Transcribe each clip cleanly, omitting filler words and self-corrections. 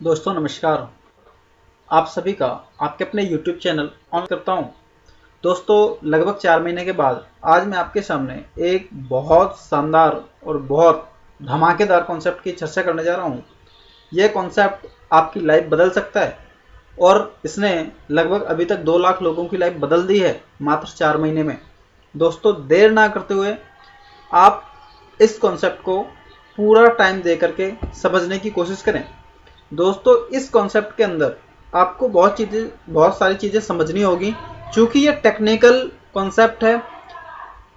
दोस्तों नमस्कार। आप सभी का आपके अपने YouTube चैनल ऑन करता हूं। दोस्तों लगभग 4 महीने के बाद आज मैं आपके सामने एक बहुत शानदार और बहुत धमाकेदार कॉन्सेप्ट की चर्चा करने जा रहा हूं। यह कॉन्सेप्ट आपकी लाइफ बदल सकता है और इसने लगभग अभी तक 2 लाख लोगों की लाइफ बदल दी है मात्र 4 महीने में। दोस्तों देर ना करते हुए आप इस कॉन्सेप्ट को पूरा टाइम दे करके समझने की कोशिश करें। दोस्तों इस कॉन्सेप्ट के अंदर आपको बहुत सारी चीज़ें समझनी होगी। चूँकि ये टेक्निकल कॉन्सेप्ट है,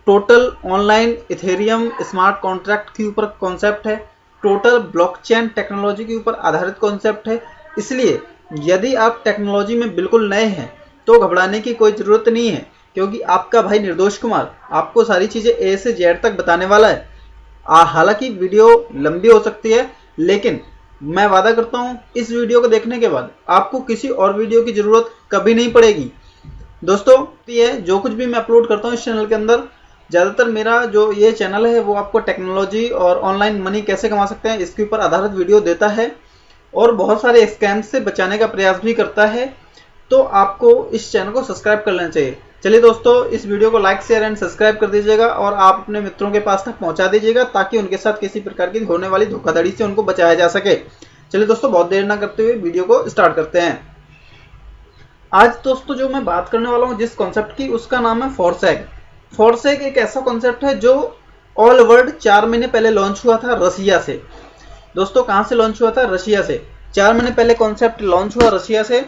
total online Ethereum smart contract के ऊपर कॉन्सेप्ट है, टोटल ब्लॉकचेन टेक्नोलॉजी के ऊपर आधारित कॉन्सेप्ट है। इसलिए यदि आप टेक्नोलॉजी में बिल्कुल नए हैं तो घबराने की कोई ज़रूरत नहीं है, क्योंकि आपका भाई निर्दोष कुमार आपको सारी चीज़ें ए से जेड तक बताने वाला है। हालांकि वीडियो लंबी हो सकती है, लेकिन मैं वादा करता हूं इस वीडियो को देखने के बाद आपको किसी और वीडियो की ज़रूरत कभी नहीं पड़ेगी। दोस्तों ये जो कुछ भी मैं अपलोड करता हूं इस चैनल के अंदर, ज़्यादातर मेरा जो ये चैनल है वो आपको टेक्नोलॉजी और ऑनलाइन मनी कैसे कमा सकते हैं इसके ऊपर आधारित वीडियो देता है और बहुत सारे स्कैम से बचाने का प्रयास भी करता है। तो आपको इस चैनल को सब्सक्राइब कर लेना चाहिए। चलिए दोस्तों इस वीडियो को लाइक शेयर एंड सब्सक्राइब कर दीजिएगा और आप अपने मित्रों के पास तक पहुंचा दीजिएगा ताकि उनके साथ किसी प्रकार की होने वाली धोखाधड़ी से उनको बचाया जा सके। चलिए दोस्तों बहुत देर ना करते हुए वीडियो को स्टार्ट करते हैं। आज दोस्तों जो मैं बात करने वाला हूं जिस कॉन्सेप्ट की, उसका नाम है फॉरसेग। फॉरसेग एक ऐसा कॉन्सेप्ट है जो ऑल वर्ल्ड 4 महीने पहले लॉन्च हुआ था रशिया से। दोस्तों कहां से लॉन्च हुआ था? रशिया से। 4 महीने पहले कॉन्सेप्ट लॉन्च हुआ रशिया से।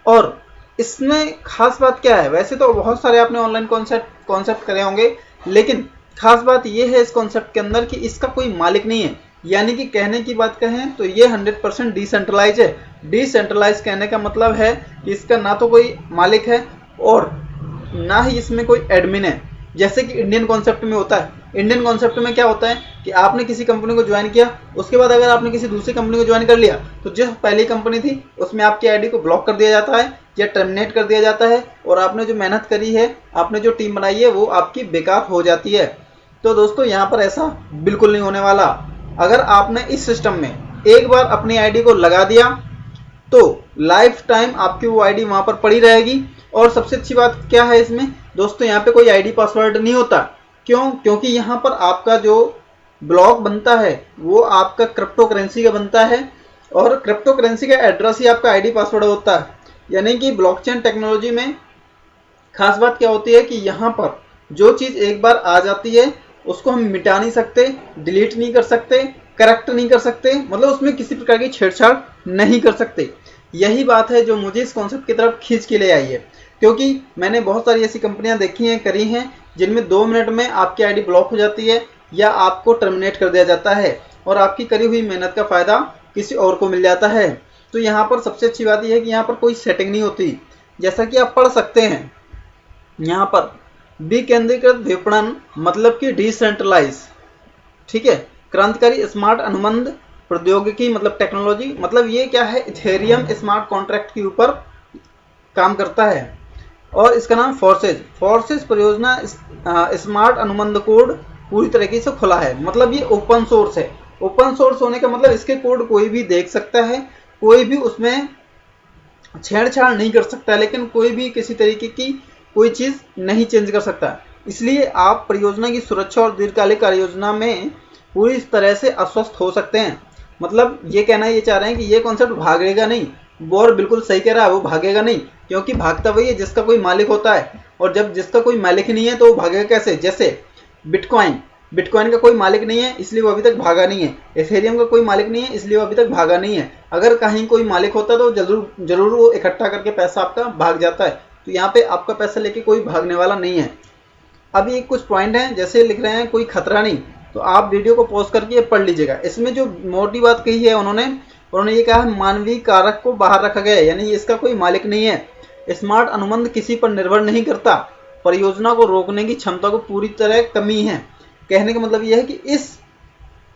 और इसमें खास बात क्या है? वैसे तो बहुत सारे आपने ऑनलाइन कॉन्सेप्ट करे होंगे, लेकिन खास बात यह है इस कॉन्सेप्ट के अंदर कि इसका कोई मालिक नहीं है। यानी कि कहने की बात कहें तो ये 100% डिसेंट्रलाइज है। डिसेंट्रलाइज कहने का मतलब है कि इसका ना तो कोई मालिक है और ना ही इसमें कोई एडमिन है, जैसे कि इंडियन कॉन्सेप्ट में होता है। इंडियन कॉन्सेप्ट में क्या होता है कि आपने किसी कंपनी को ज्वाइन किया, उसके बाद अगर आपने किसी दूसरी कंपनी को ज्वाइन कर लिया तो जो पहली कंपनी थी उसमें आपकी आईडी को ब्लॉक कर दिया जाता है या टर्मिनेट कर दिया जाता है और आपने जो मेहनत करी है, आपने जो टीम बनाई है वो आपकी बेकार हो जाती है। तो दोस्तों यहाँ पर ऐसा बिल्कुल नहीं होने वाला। अगर आपने इस सिस्टम में एक बार अपनी आईडी को लगा दिया तो लाइफ टाइम आपकी वो आईडी वहां पर पड़ी रहेगी। और सबसे अच्छी बात क्या है इसमें दोस्तों, यहाँ पे कोई आईडी पासवर्ड नहीं होता। क्यों? क्योंकि यहाँ पर आपका जो ब्लॉक बनता है वो आपका क्रिप्टो करेंसी का बनता है और क्रिप्टो करेंसी का एड्रेस ही आपका आईडी पासवर्ड होता है। यानी कि ब्लॉकचेन टेक्नोलॉजी में खास बात क्या होती है कि यहाँ पर जो चीज़ एक बार आ जाती है उसको हम मिटा नहीं सकते, डिलीट नहीं कर सकते, करेक्ट नहीं कर सकते, मतलब उसमें किसी प्रकार की छेड़छाड़ नहीं कर सकते। यही बात है जो मुझे इस कॉन्सेप्ट की तरफ खींच के ले आई है, क्योंकि मैंने बहुत सारी ऐसी कंपनियां देखी हैं, करी हैं, जिनमें 2 मिनट में आपकी आईडी ब्लॉक हो जाती है या आपको टर्मिनेट कर दिया जाता है और आपकी करी हुई मेहनत का फ़ायदा किसी और को मिल जाता है। तो यहाँ पर सबसे अच्छी बात यह है कि यहाँ पर कोई सेटिंग नहीं होती। जैसा कि आप पढ़ सकते हैं यहाँ पर विकेंद्रीकृत विपणन मतलब कि डिसेंट्रलाइज, ठीक है। क्रांतिकारी स्मार्ट अनुबंध प्रौद्योगिकी मतलब टेक्नोलॉजी, मतलब ये क्या है, इथेरियम स्मार्ट कॉन्ट्रैक्ट के ऊपर काम करता है और इसका नाम फॉर्सेज परियोजना स्मार्ट अनुबंध कोड पूरी तरीके से खुला है। मतलब ये ओपन सोर्स है। ओपन सोर्स होने का मतलब इसके कोड कोई भी देख सकता है, कोई भी उसमें छेड़छाड़ नहीं कर सकता, लेकिन कोई भी किसी तरीके की कोई चीज़ नहीं चेंज कर सकता। इसलिए आप परियोजना की सुरक्षा और दीर्घकालिक कार्य योजना में पूरी तरह से आश्वस्त हो सकते हैं। मतलब ये कहना ये चाह रहे हैं कि ये कॉन्सेप्ट भागेगा नहीं। बोर बिल्कुल सही कह रहा है, वो भागेगा नहीं, क्योंकि भागता वही है जिसका कोई मालिक होता है। और जब जिसका कोई मालिक ही नहीं है तो वो भागेगा कैसे? जैसे बिटकॉइन का कोई मालिक नहीं है इसलिए वो अभी तक भागा नहीं है। एथेरियम का कोई मालिक नहीं है इसलिए वो अभी तक भागा नहीं है। अगर कहीं कोई मालिक होता तो जरूर वो इकट्ठा करके पैसा आपका भाग जाता है। तो यहाँ पे आपका पैसा लेके कोई भागने वाला नहीं है। अभी एक कुछ पॉइंट हैं, जैसे लिख रहे हैं कोई खतरा नहीं, तो आप वीडियो को पॉज करके पढ़ लीजिएगा। इसमें जो मोटी बात कही है उन्होंने ये कहा मानवीय कारक को बाहर रखा गया है, यानी इसका कोई मालिक नहीं है। स्मार्ट अनुबंध किसी पर निर्भर नहीं करता, परियोजना को रोकने की क्षमता को पूरी तरह कमी है। कहने का मतलब यह है कि इस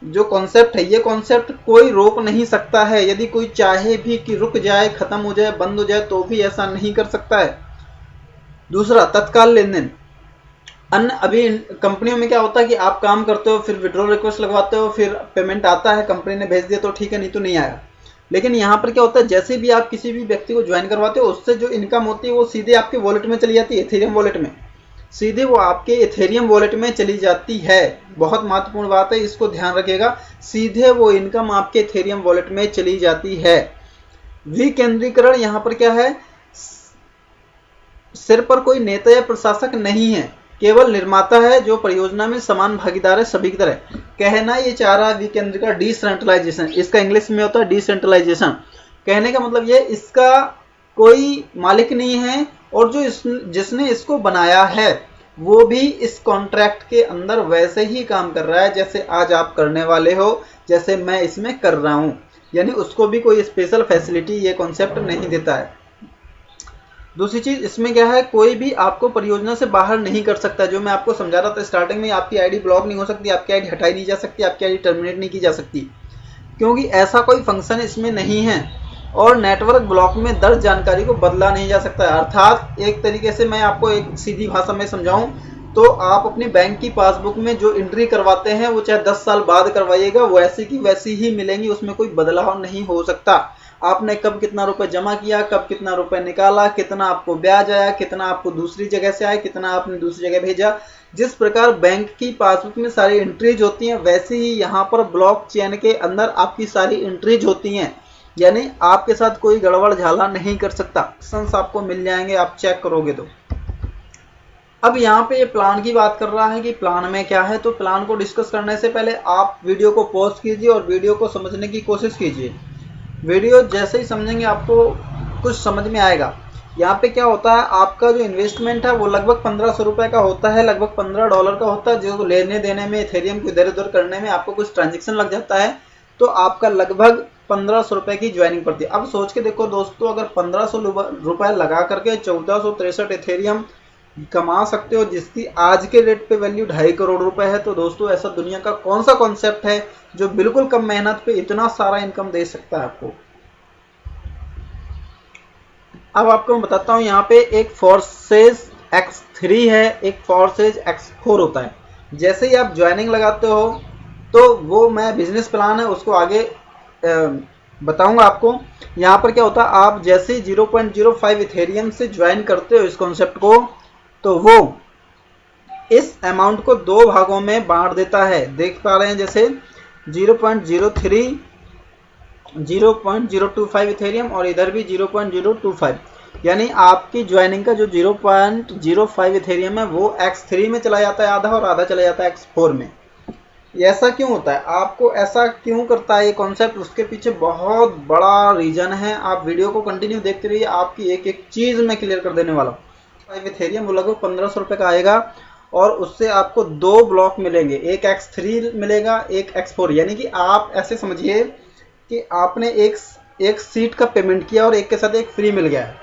जो कॉन्सेप्ट है, ये कॉन्सेप्ट कोई रोक नहीं सकता है। यदि कोई चाहे भी कि रुक जाए, खत्म हो जाए, बंद हो जाए, तो भी ऐसा नहीं कर सकता है। दूसरा, तत्काल लेन देन। अन्य अभी कंपनियों में क्या होता है कि आप काम करते हो, फिर विड्रॉल रिक्वेस्ट लगवाते हो, फिर पेमेंट आता है, कंपनी ने भेज दिया तो ठीक है, नहीं तो नहीं आया। लेकिन यहाँ पर क्या होता है, जैसे भी आप किसी भी व्यक्ति को ज्वाइन करवाते हो उससे जो इनकम होती है वो सीधे आपके वॉलेट में चली जाती है, एथेरियम वॉलेट में, सीधे वो आपके एथेरियम वॉलेट में चली जाती है। बहुत महत्वपूर्ण बात है, इसको ध्यान रखिएगा, सीधे वो इनकम आपके एथेरियम वॉलेट में चली जाती है। विकेंद्रीकरण यहाँ पर क्या है, सिर पर कोई नेता या प्रशासक नहीं है, केवल निर्माता है जो परियोजना में समान भागीदार है सभी की तरह। कहना ये चाह रहा है विकेंद्रीकरण, डिसेंट्रलाइजेशन, इसका इंग्लिश में होता है डिसेंट्रलाइजेशन। कहने का मतलब ये, इसका कोई मालिक नहीं है और जो जिसने इसको बनाया है वो भी इस कॉन्ट्रैक्ट के अंदर वैसे ही काम कर रहा है जैसे आज आप करने वाले हो, जैसे मैं इसमें कर रहा हूं, यानी उसको भी कोई स्पेशल फैसिलिटी ये कॉन्सेप्ट नहीं देता है। दूसरी चीज इसमें क्या है, कोई भी आपको परियोजना से बाहर नहीं कर सकता। जो मैं आपको समझा रहा था स्टार्टिंग में, आपकी आईडी ब्लॉक नहीं हो सकती, आपकी आईडी हटाई नहीं जा सकती, आपकी आईडी टर्मिनेट नहीं की जा सकती, क्योंकि ऐसा कोई फंक्शन इसमें नहीं है। और नेटवर्क ब्लॉक में दर्ज जानकारी को बदला नहीं जा सकता है। अर्थात एक तरीके से मैं आपको एक सीधी भाषा में समझाऊं तो आप अपनी बैंक की पासबुक में जो एंट्री करवाते हैं वो चाहे 10 साल बाद करवाइएगा, वैसी की वैसी ही मिलेंगी, उसमें कोई बदलाव नहीं हो सकता। आपने कब कितना रुपए जमा किया, कब कितना रुपए निकाला, कितना आपको ब्याज आया, कितना आपको दूसरी जगह से आया, कितना आपने दूसरी जगह भेजा, जिस प्रकार बैंक की पासबुक में सारी एंट्रीज होती हैं वैसे ही यहाँ पर ब्लॉक चेन के अंदर आपकी सारी एंट्रीज होती हैं। यानी आपके साथ कोई गड़बड़ झाला नहीं कर सकता। ऑप्शंस आपको मिल जाएंगे, आप चेक करोगे तो। अब यहाँ पे ये प्लान की बात कर रहा है कि प्लान में क्या है, तो प्लान को डिस्कस करने से पहले आप वीडियो को पॉज कीजिए और वीडियो को समझने की कोशिश कीजिए। वीडियो जैसे ही समझेंगे आपको कुछ समझ में आएगा। यहाँ पे क्या होता है, आपका जो इन्वेस्टमेंट है वो लगभग 1500 रुपये का होता है, लगभग $15 का होता है, जो लेने देने में, एथेरियम को इधर उधर करने में आपको कुछ ट्रांजेक्शन लग जाता है, तो आपका लगभग 1500 रुपये की ज्वाइनिंग पड़ती है। अब सोच के देखो दोस्तों, अगर 1500 रुपये लगा करके 1463 एथेरियम कमा सकते हो, जिसकी आज के रेट पे वैल्यू 2.5 करोड़ रुपए है, तो दोस्तों ऐसा दुनिया का कौन सा कॉन्सेप्ट है जो बिल्कुल कम मेहनत पे इतना सारा इनकम दे सकता है आपको। अब आपको मैं बताता हूँ, यहाँ पे एक फोर्सेज X3 है, एक फोर्सेज X4 होता है। जैसे ही आप ज्वाइनिंग लगाते हो तो वो मैं बिजनेस प्लान है उसको आगे बताऊंगा आपको। यहाँ पर क्या होता है, आप जैसे ही 0.05 इथेरियम से ज्वाइन करते हो इस कॉन्सेप्ट को, तो वो इस अमाउंट को 2 भागों में बांट देता है। देख पा रहे हैं, जैसे 0.03, 0.025 इथेरियम और इधर भी 0.025, यानी आपकी ज्वाइनिंग का जो 0.05 इथेरियम है वो X3 में चला जाता है आधा, और आधा चला जाता है X4 में। ऐसा क्यों होता है, आपको ऐसा क्यों करता है ये कॉन्सेप्ट, उसके पीछे बहुत बड़ा रीजन है। आप वीडियो को कंटिन्यू देखते रहिए, आपकी एक एक चीज़ मैं क्लियर कर देने वाला हूँ। इथेरियम वो लगभग 1500 रुपये का आएगा और उससे आपको 2 ब्लॉक मिलेंगे, एक X3 मिलेगा, एक X4। यानी कि आप ऐसे समझिए कि आपने एक सीट का पेमेंट किया और एक के साथ एक फ्री मिल गया है।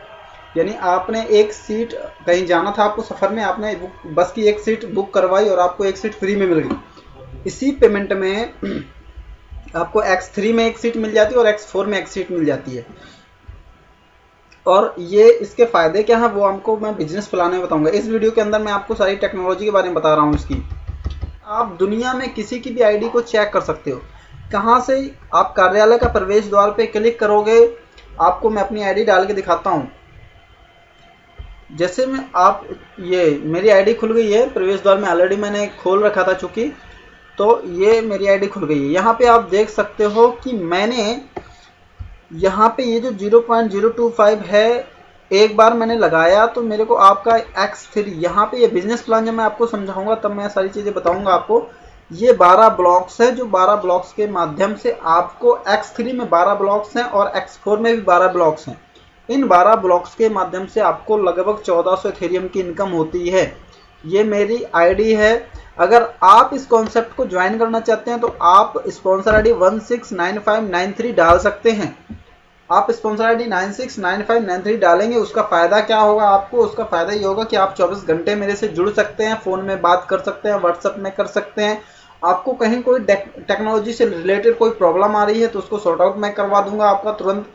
यानी आपने एक सीट, कहीं जाना था आपको सफ़र में, आपने बस की एक सीट बुक करवाई और आपको एक सीट फ्री में मिल गई। इसी पेमेंट में आपको X3 में एक सीट मिल जाती है और X4 में एक सीट मिल जाती है। और ये इसके फ़ायदे क्या हैं वो हमको मैं बिजनेस प्लान में बताऊंगा। इस वीडियो के अंदर मैं आपको सारी टेक्नोलॉजी के बारे में बता रहा हूँ इसकी। आप दुनिया में किसी की भी आईडी को चेक कर सकते हो। कहाँ से, आप कार्यालय का प्रवेश द्वार पे क्लिक करोगे, आपको मैं अपनी आईडी डाल के दिखाता हूँ। जैसे मैं आप, ये मेरी आईडी खुल गई है प्रवेश द्वार में, ऑलरेडी मैंने खोल रखा था चूँकि, तो ये मेरी आईडी खुल गई है। यहाँ पे आप देख सकते हो कि मैंने यहाँ पे ये जो 0.025 है, एक बार मैंने लगाया तो मेरे को आपका X3, यहाँ पे ये बिजनेस प्लान जब मैं आपको समझाऊंगा तब मैं सारी चीज़ें बताऊंगा आपको। ये 12 ब्लॉक्स है, जो 12 ब्लॉक्स के माध्यम से आपको X3 में 12 ब्लॉक्स हैं और X4 में भी 12 ब्लॉक्स हैं। इन 12 ब्लॉक्स के माध्यम से आपको लगभग 1400 इथेरियम की इनकम होती है। ये मेरी आईडी है। अगर आप इस कॉन्सेप्ट को ज्वाइन करना चाहते हैं तो आप स्पॉन्सर आईडी 169593 डाल सकते हैं। आप स्पॉन्सर आईडी 969593 डालेंगे, उसका फ़ायदा क्या होगा आपको, उसका फ़ायदा ये होगा कि आप 24 घंटे मेरे से जुड़ सकते हैं, फ़ोन में बात कर सकते हैं, व्हाट्सएप में कर सकते हैं। आपको कहीं कोई टेक्नोलॉजी से रिलेटेड कोई प्रॉब्लम आ रही है तो उसको सॉर्ट आउट मैं करवा दूंगा आपका तुरंत,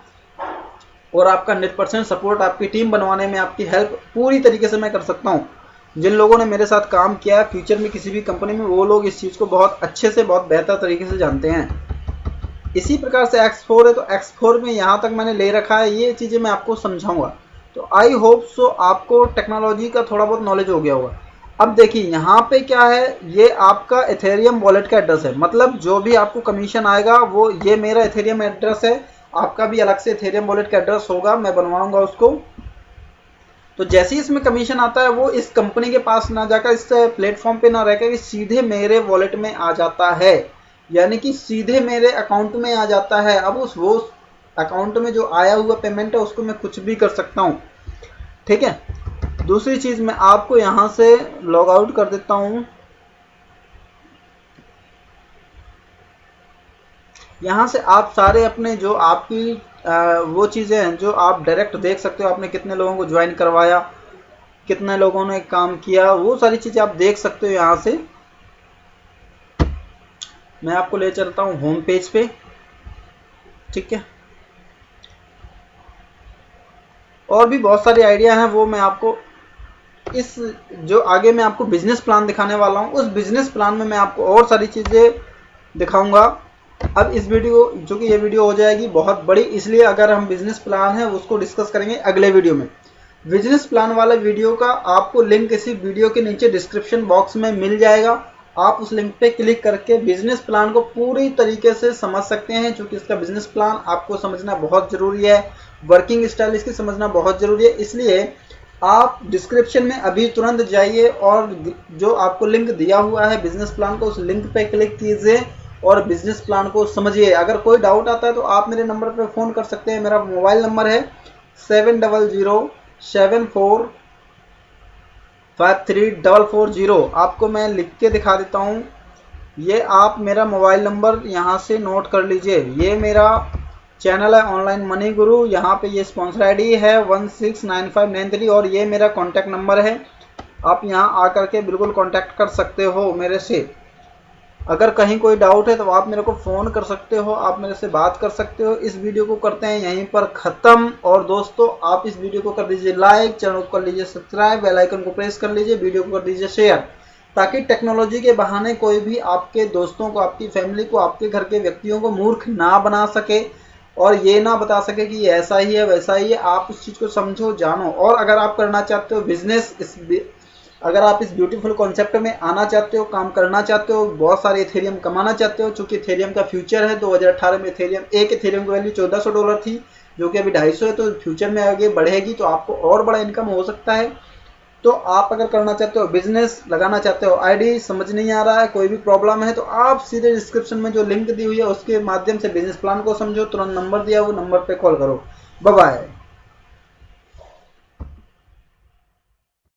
और आपका 100% सपोर्ट, आपकी टीम बनवाने में आपकी हेल्प पूरी तरीके से मैं कर सकता हूँ। जिन लोगों ने मेरे साथ काम किया है फ्यूचर में किसी भी कंपनी में, वो लोग इस चीज़ को बहुत अच्छे से, बहुत बेहतर तरीके से जानते हैं। इसी प्रकार से X4 है तो X4 में यहाँ तक मैंने ले रखा है, ये चीज़ें मैं आपको समझाऊंगा। तो आई होप सो आपको टेक्नोलॉजी का थोड़ा बहुत नॉलेज हो गया होगा। अब देखिए यहाँ पे क्या है, ये आपका एथेरियम वॉलेट का एड्रेस है, मतलब जो भी आपको कमीशन आएगा वो ये मेरा एथेरियम एड्रेस है। आपका भी अलग से एथेरियम वॉलेट का एड्रेस होगा, मैं बनवाऊंगा उसको। तो जैसे ही इसमें कमीशन आता है वो इस कंपनी के पास ना जाकर, इस प्लेटफॉर्म पे ना रहकर, कि सीधे मेरे वॉलेट में आ जाता है, यानी कि सीधे मेरे अकाउंट में आ जाता है। अब वो अकाउंट में जो आया हुआ पेमेंट है उसको मैं कुछ भी कर सकता हूँ, ठीक है। दूसरी चीज़ मैं आपको यहाँ से लॉग आउट कर देता हूँ। यहाँ से आप सारे अपने जो आपकी वो चीज़ें हैं जो आप डायरेक्ट देख सकते हो, आपने कितने लोगों को ज्वाइन करवाया, कितने लोगों ने काम किया, वो सारी चीज़ें आप देख सकते हो। यहाँ से मैं आपको ले चलता हूँ होम पेज पे, ठीक है। और भी बहुत सारे आइडिया हैं, वो मैं आपको इस जो आगे मैं आपको बिजनेस प्लान दिखाने वाला हूँ, उस बिजनेस प्लान में मैं आपको और सारी चीज़ें दिखाऊंगा। अब इस वीडियो, जो कि ये वीडियो हो जाएगी बहुत बड़ी, इसलिए अगर हम बिजनेस प्लान है उसको डिस्कस करेंगे अगले वीडियो में। बिजनेस प्लान वाले वीडियो का आपको लिंक इसी वीडियो के नीचे डिस्क्रिप्शन बॉक्स में मिल जाएगा। आप उस लिंक पे क्लिक करके बिजनेस प्लान को पूरी तरीके से समझ सकते हैं, क्योंकि इसका बिजनेस प्लान आपको समझना बहुत ज़रूरी है, वर्किंग स्टाइल इसकी समझना बहुत ज़रूरी है। इसलिए आप डिस्क्रिप्शन में अभी तुरंत जाइए और जो आपको लिंक दिया हुआ है बिजनेस प्लान को, उस लिंक पे क्लिक कीजिए और बिजनेस प्लान को समझिए। अगर कोई डाउट आता है तो आप मेरे नंबर पे फ़ोन कर सकते हैं। मेरा मोबाइल नंबर है 7007453440। आपको मैं लिख के दिखा देता हूँ, ये आप मेरा मोबाइल नंबर यहाँ से नोट कर लीजिए। ये मेरा चैनल है ऑनलाइन मनी गुरु, यहाँ पे ये स्पॉन्सर आईडी है 169593 और ये मेरा कॉन्टैक्ट नंबर है। आप यहाँ आकर के बिल्कुल कॉन्टैक्ट कर सकते हो मेरे से। अगर कहीं कोई डाउट है तो आप मेरे को फ़ोन कर सकते हो, आप मेरे से बात कर सकते हो। इस वीडियो को करते हैं यहीं पर ख़त्म। और दोस्तों आप इस वीडियो को कर दीजिए लाइक, चैनल को कर लीजिए सब्सक्राइब, बेल आइकन को प्रेस कर लीजिए, वीडियो को कर दीजिए शेयर, ताकि टेक्नोलॉजी के बहाने कोई भी आपके दोस्तों को, आपकी फैमिली को, आपके घर के व्यक्तियों को मूर्ख ना बना सके और ये ना बता सके कि ऐसा ही है वैसा ही है। आप उस चीज़ को समझो, जानो। और अगर आप करना चाहते हो बिजनेस, अगर आप इस ब्यूटीफुल कॉन्सेप्ट में आना चाहते हो, काम करना चाहते हो, बहुत सारे इथेरियम कमाना चाहते हो, चूंकि इथेरियम का फ्यूचर है। 2018 में इथेरियम, एक इथेरियम की वैल्यू $1400 थी, जो कि अभी 250 है। तो फ्यूचर में आगे बढ़ेगी तो आपको और बड़ा इनकम हो सकता है। तो आप अगर करना चाहते हो बिजनेस, लगाना चाहते हो आईडी, समझ नहीं आ रहा है, कोई भी प्रॉब्लम है, तो आप सीधे डिस्क्रिप्शन में जो लिंक दी हुई है उसके माध्यम से बिजनेस प्लान को समझो, तुरंत नंबर दिया हुआ नंबर पे कॉल करो। Bye bye.